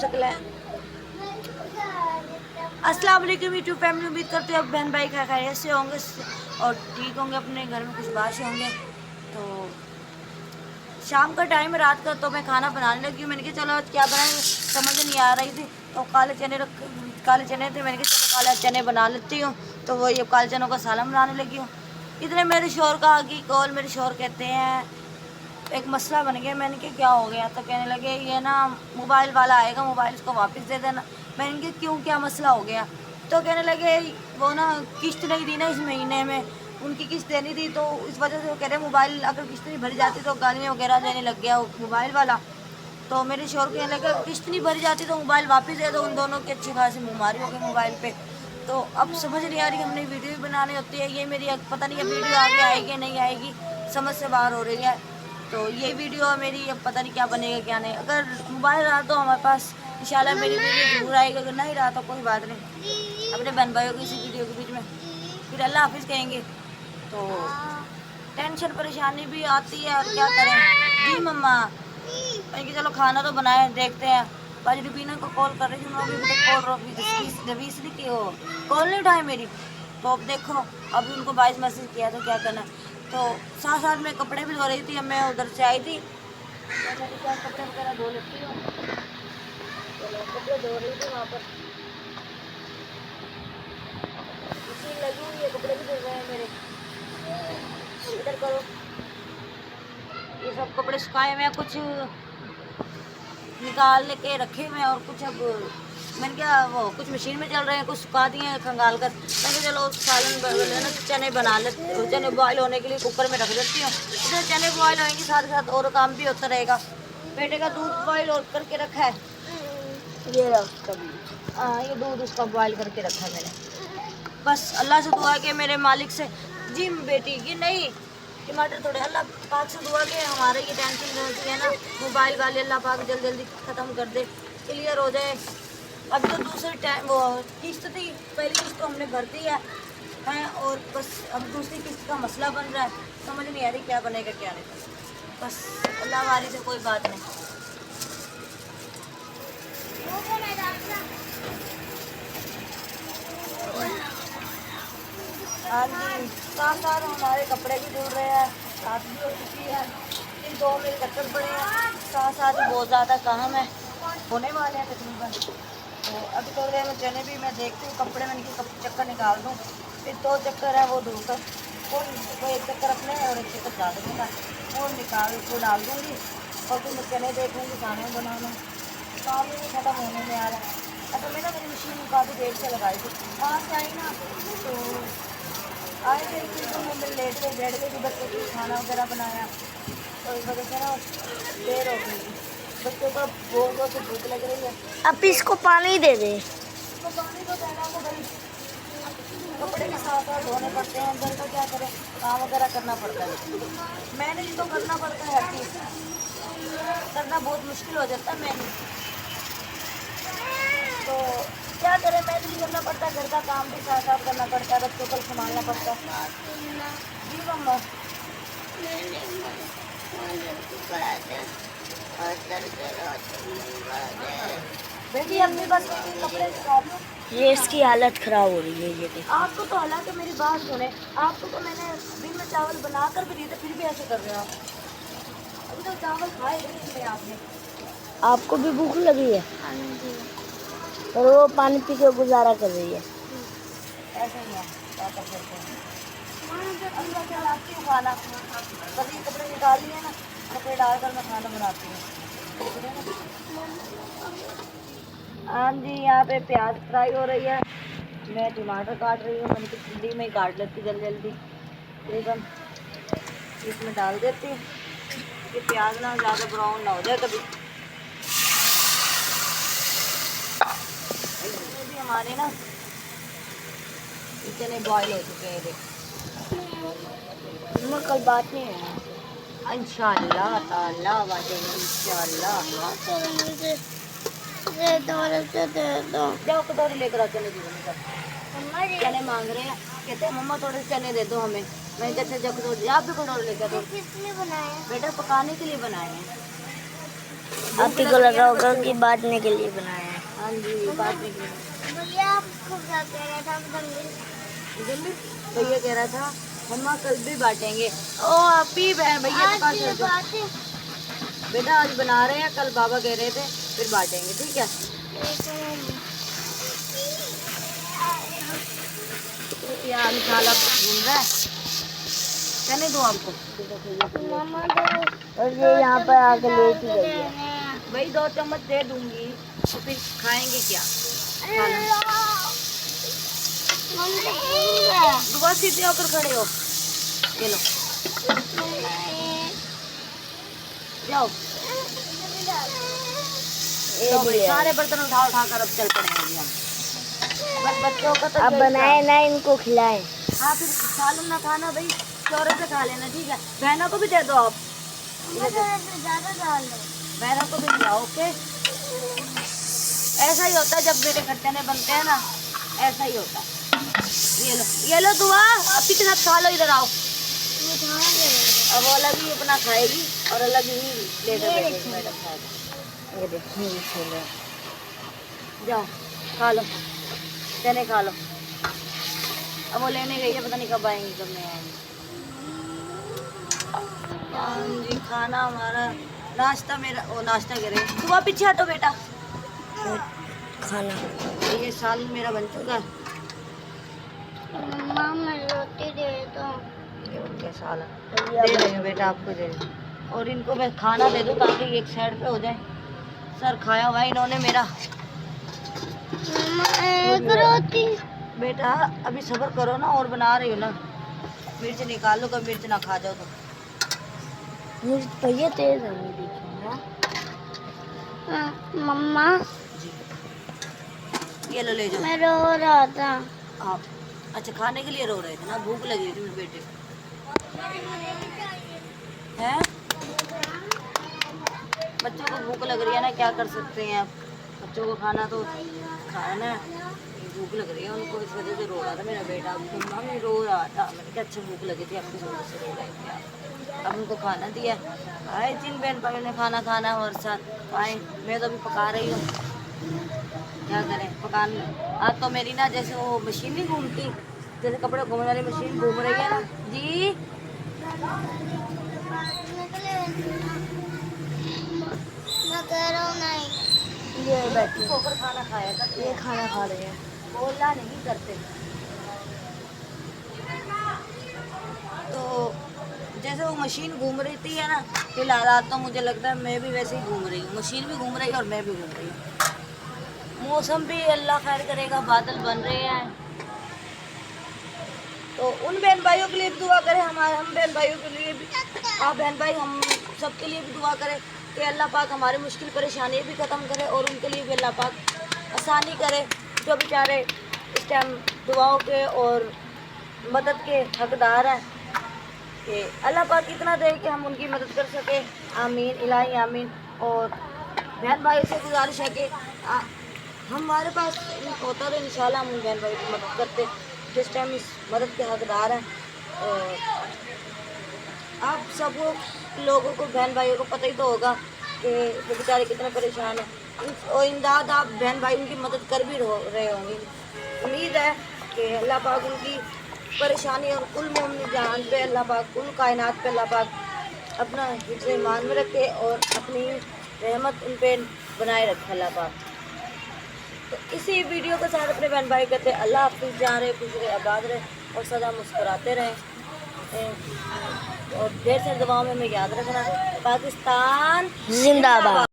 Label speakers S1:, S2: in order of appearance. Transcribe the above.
S1: शक्ल है। अस्सलाम वालेकुम यूट्यूब फैमिली, उम्मीद करते हो बहन भाई का खैरियत से होंगे और ठीक होंगे, अपने घर में खुशबाश होंगे। तो शाम का टाइम है, रात का, तो मैं खाना बनाने लगी हूँ। मैंने कहा चलो आज क्या बनाएंगे, समझ नहीं आ रही थी। तो काले चने थे, मैंने कहा चलो काले चने बना लेती हूँ। तो वो ये काले चनों का सालन बनाने लगी हूँ। इतने मेरे शोर का आ गई कॉल। मेरे शोर कहते हैं एक मसला बन गया। मैंने कहा क्या हो गया? तो कहने लगे ये ना मोबाइल वाला आएगा, मोबाइल इसको वापस दे देना। मैंने कहा क्यों, क्या मसला हो गया? तो कहने लगे वो ना किस्त नहीं दी ना इस महीने में, उनकी किस्त देनी थी, तो इस वजह से वो कह रहे मोबाइल अगर किस्त नहीं भरी जाती तो गालियाँ वगैरह देने लग गया मोबाइल वाला। तो मेरे शोर कहने लगे किस्त नहीं भरी जाती तो मोबाइल वापस दे दो। उन दोनों की अच्छी खासी मुँहमारी हो गई मोबाइल पे। तो अब समझ नहीं आ रही, हमने वीडियो भी बनानी होती है। ये मेरी पता नहीं अब वीडियो आगे आएगी नहीं आएगी, समझ से बाहर हो रही है। तो ये वीडियो मेरी अब पता नहीं क्या बनेगा क्या नहीं। अगर मोबाइल रहा तो हमारे पास इंशाल्लाह मेरी वीडियो जरूर आएगी, अगर नहीं रहा तो कोई बात नहीं, अपने बहन भाइयों की इसी वीडियो के बीच में फिर अल्लाह हाफिज़ कहेंगे। तो टेंशन परेशानी भी आती है और क्या करें। जी मम्मा, कि चलो खाना तो बनाए, देखते हैं। आज रुबीना को कॉल कर रही थी, मैं अभी तक कॉल रवीसली की हो कॉल नहीं उठाई मेरी। तो अब देखो, अभी उनको 22 मैसेज किया तो क्या करना। तो साथ साथ में कपड़े भी धो रही थी। अब मैं उधर से आई थी तो मैंने क्या कपड़े वगैरह धो लेती हूँ। चलो कपड़े धो रही थी वहाँ पर, मशीन लगी हुई है, कपड़े भी धुल रहे हैं मेरे। इधर करो, ये सब कपड़े सुखाए हुए हैं, कुछ निकाल के रखे हुए हैं और कुछ अब मैंने क्या वो कुछ मशीन में चल रहे हैं, कुछ सुखा दिए हैं खंगाल कर। मैंने कहा चलो सालन ना चने बना लेते, चने बॉयल होने के लिए कुकर में रख देती हूँ। इसमें चने बॉयल होंगे, साथ साथ और काम भी होता रहेगा। बेटे का दूध बॉयल करके रखा है, ये उसका भी, हाँ ये दूध उसका बॉयल करके रखा है मैंने। बस अल्लाह से दुआ के मेरे मालिक से, जी बेटी ये नहीं टमाटर थोड़े, अल्लाह पाक से दुआ के हमारे ये टेंशन रहती है ना मोबाइल वाले, अल्लाह पाक जल्दी जल्दी ख़त्म कर दे, क्लियर हो जाए। अब तो दूसरी टाइम वो किस्त थी, पहली किस्त तो हमने भर दी है और बस अब दूसरी किस्त का मसला बन रहा है। समझ नहीं आ रही क्या बनेगा क्या नहीं, बस अल्लाह वाली से कोई बात नहीं। हाँ जी, साथ साथ हमारे कपड़े भी धुल रहे हैं, रात भी हो चुकी है, इन 2 में चक्कर पड़े हैं, साथ साथ बहुत ज़्यादा काम है, होने वाले हैं तकरीबन। तो अभी थोड़ी देर में चने भी मैं देखती हूँ, कपड़े में इनके चक्कर निकाल दूँ, फिर 2 चक्कर है वो धोकर, वो एक चक्कर अपने और एक चक्कर डाल दूँगा, वो निकाल को डाल दूँगी और फिर मैं चने देखूँगी खाना बनाना। काम ही नहीं ख़त्म होने में आ रहा है। अच्छा मैं ना मेरी मशीन काफ़ी देर से लगाई थी, वहाँ से आई ना तो आए थे तो मैं लेट गए, बैठ गई थी, बच्चों को खाना वगैरह बनाया तो इस वजह से ना देर हो गई। बच्चों को बहुत जोर से भूख लग रही है।
S2: अब इसको पानी दे दे।
S1: तो पानी तो देना तो भाई, कपड़े के साथ साथ धोने पड़ते हैं, अंदर का क्या करें, काम वगैरह करना पड़ता है, मैनेज तो करना पड़ता है, हर चीज़ करना बहुत मुश्किल हो जाता है मैनेज। तो क्या करें, मैनेज करना पड़ता है, घर का काम भी साथ साथ करना पड़ता है, बच्चों को संभालना पड़ता है। जी मम्मा, बेटी अपने बस कपड़े निकाल लो।
S2: ये इसकी हालत खराब हो रही है, ये देखो।
S1: आपको तो हालांकि मेरी बात सुने, आपको तो मैंने दिन में चावल बना कर भी दिए थे, फिर भी ऐसे कर रहे हो आप। अभी तो चावल खाए नहीं आपने।
S2: आपको भी भूख लगी है और वो पानी पी के गुजारा कर रही है।
S1: ऐसे ही है, क्या कर सकते हैं। अभी मैं क्या लाती हूँ खाना, बस ये कपड़े निकाल लिए ना, कपड़े डालकर मैं खाना बनाती हूँ। हाँ जी, यहाँ पे प्याज फ्राई हो रही है, मैं टमाटर काट रही हूँ। मैंने तो ठंडी में ही काट लेती जल्दी जल्दी, तकरीबन इसमें डाल देती हूँ कि प्याज ना ज़्यादा ब्राउन ना हो जाए कभी। इसमें भी हमारे ना इतने बॉयल हो चुके हैं, देख
S2: कल बात नहीं है
S1: इंशाल्लाह ताला वादे इंशाल्लाह। जाओ कटोरी लेकर आओ, चने दी चने मांग रहे हैं, कहते हैं मम्मा थोड़े चने दे दो हमें। मैं कहते जब कटोरी, आप भी कटोरी लेकर दो।
S2: किसने बनाया?
S1: बेटा पकाने के लिए बनाए हैं,
S2: आप ही को लगा होगा कि बांटने के लिए बनाया है।
S1: हाँ जी, बांटने के लिए।
S2: भैया आपको क्या कह रहा था?
S1: भैया कह रहा था मम्मा कल भी बांटेंगे। ओ आप ही भैया के पास है जो। बेटा आज बना रहे हैं, कल बाबा कह रहे थे फिर बांटेंगे, ठीक है। यार साला घूम रहा है, कहने दो आपको।
S2: और ये यहाँ पर आके लेट ही गई है।
S1: भाई 2 चम्मच दे दूंगी तो फिर खाएंगे क्या? खाना दुआ सीधे होकर खड़े हो, ये लो जाओ।
S2: ये
S1: तो
S2: भी है।
S1: सारे बर्तन उठा उठा कर अब चल पड़ेंगे अभी हम। बस बच्चों का तो
S2: अब
S1: यही
S2: बनाए ना इनको खिलाएं।
S1: काम। हाँ फिर खा लो ना खाना भाई, चौरे से खा लेना, ठीक है। बहनों को भी दे दो आप,
S2: ज़्यादा डाल दो।
S1: बहनों को भी दिया, ओके। ऐसा ही होता है जब मेरे घर चने बनते हैं ना, ऐसा ही होता है। ये लो दुआ, अपनी के साथ खा लो, इधर आओ। अब वो अलग ही अपना खाएगी और अलग ही लेकर बैठेगी, मैडम खाएगा।
S2: ये देखिए छोले।
S1: जाओ खा लो, चने खा लो। अब वो लेने गई है, पता नहीं कब आएंगी कब नहीं आएंगी। हाँ जी, खाना हमारा, नाश्ता मेरा, वो नाश्ता करे सुबह पीछे हटो बेटा।
S2: खाना
S1: ये साल मेरा बन चुका है।
S2: मम्मा मैं रोटी दे दो।
S1: क्या साल दे रही हूँ बेटा, आपको दे रही हूँ। और इनको मैं खाना दे दूँ ताकि एक साइड पे हो जाए। सर खाया हुआ है इन्होंने मेरा।
S2: रोटी
S1: बेटा अभी सब्र करो ना, और बना रही हो ना। मिर्च निकाल लो, कब मिर्च ना खा जाओ तो।
S2: मिर्च भैया तेज है, नहीं देखिए। मम्मा
S1: ये लो ले जाओ।
S2: मैं रो रहा था।
S1: आप अच्छा खाने के लिए रो रहे थे ना, भूख लगी थी मेरे बेटे हैं। बच्चों को भूख लग रही है ना, क्या कर सकते हैं आप। बच्चों को खाना तो खाना है, भूख लग रही है उनको, इस वजह से रो रहा था मेरा बेटा। मम्मा मैं रो रहा था, मैंने कहा अच्छा भूख लगी थी आपकी वजह से रो रहे थे आप। अब उनको खाना दिया, आए 3 बहन भाइयों ने खाना खाना हमारे साथ आए। मैं तो अभी पका रही हूँ, क्या करें पकान। आज तो मेरी ना जैसे वो मशीन नहीं घूमती, जैसे कपड़े घूमने वाली मशीन घूम रही है ना जी।
S2: मैं कह रहा हूँ नहीं। ये बैठी
S1: होकर खाना खाया करते
S2: ये
S1: हैं,
S2: खाना खा रहे हैं।
S1: बोलना नहीं करते। तो जैसे वो मशीन घूम रही थी है ना, फिलहाल आज तो मुझे लगता है मैं भी वैसे ही घूम रही हूँ। मशीन भी घूम रही है और मैं भी घूम रही हूँ। मौसम भी अल्लाह खैर करेगा, बादल बन रहे हैं। तो उन बहन भाइयों के लिए भी दुआ करें, हम बहन भाइयों के लिए भी, आप बहन भाई हम सबके लिए भी दुआ करें कि अल्लाह पाक हमारी मुश्किल परेशानी भी ख़त्म करे और उनके लिए भी अल्लाह पाक आसानी करे, जो बेचारे इस टाइम दुआओं के और मदद के हकदार हैं। कि अल्लाह पाक इतना दे कि हम उनकी मदद कर सके। आमीन इलाही आमीन। और बहन भाई से गुजारिश है कि हमारे पास होता तो इंशाल्लाह हम उन बहन भाई की मदद करते जिस टाइम इस मदद के हकदार हैं। और आप सब लोगों को, बहन भाइयों को पता ही तो होगा कि वो बेचारे कितने परेशान हैं। और इमदाद आप बहन भाई उनकी मदद कर भी रहे होंगे। उम्मीद है कि अल्लाह पाक उनकी परेशानी और कुल मोमिन जान पे अल्लाह पाक, कुल कायनात पे अल्लाह पाक अपना हिफ्ज़ ईमान में रखे और अपनी रहमत उन पे बनाए रखे अल्लाह पाक। तो इसी वीडियो के साथ अपने बहन भाई कहते हैं अल्लाह हाफ़िज़, जहाँ रहे खुश रहे आबाद रहे और सदा मुस्कुराते रहें। और ढेर सारी दुआओं में हमें याद रखना। पाकिस्तान
S2: जिंदाबाद।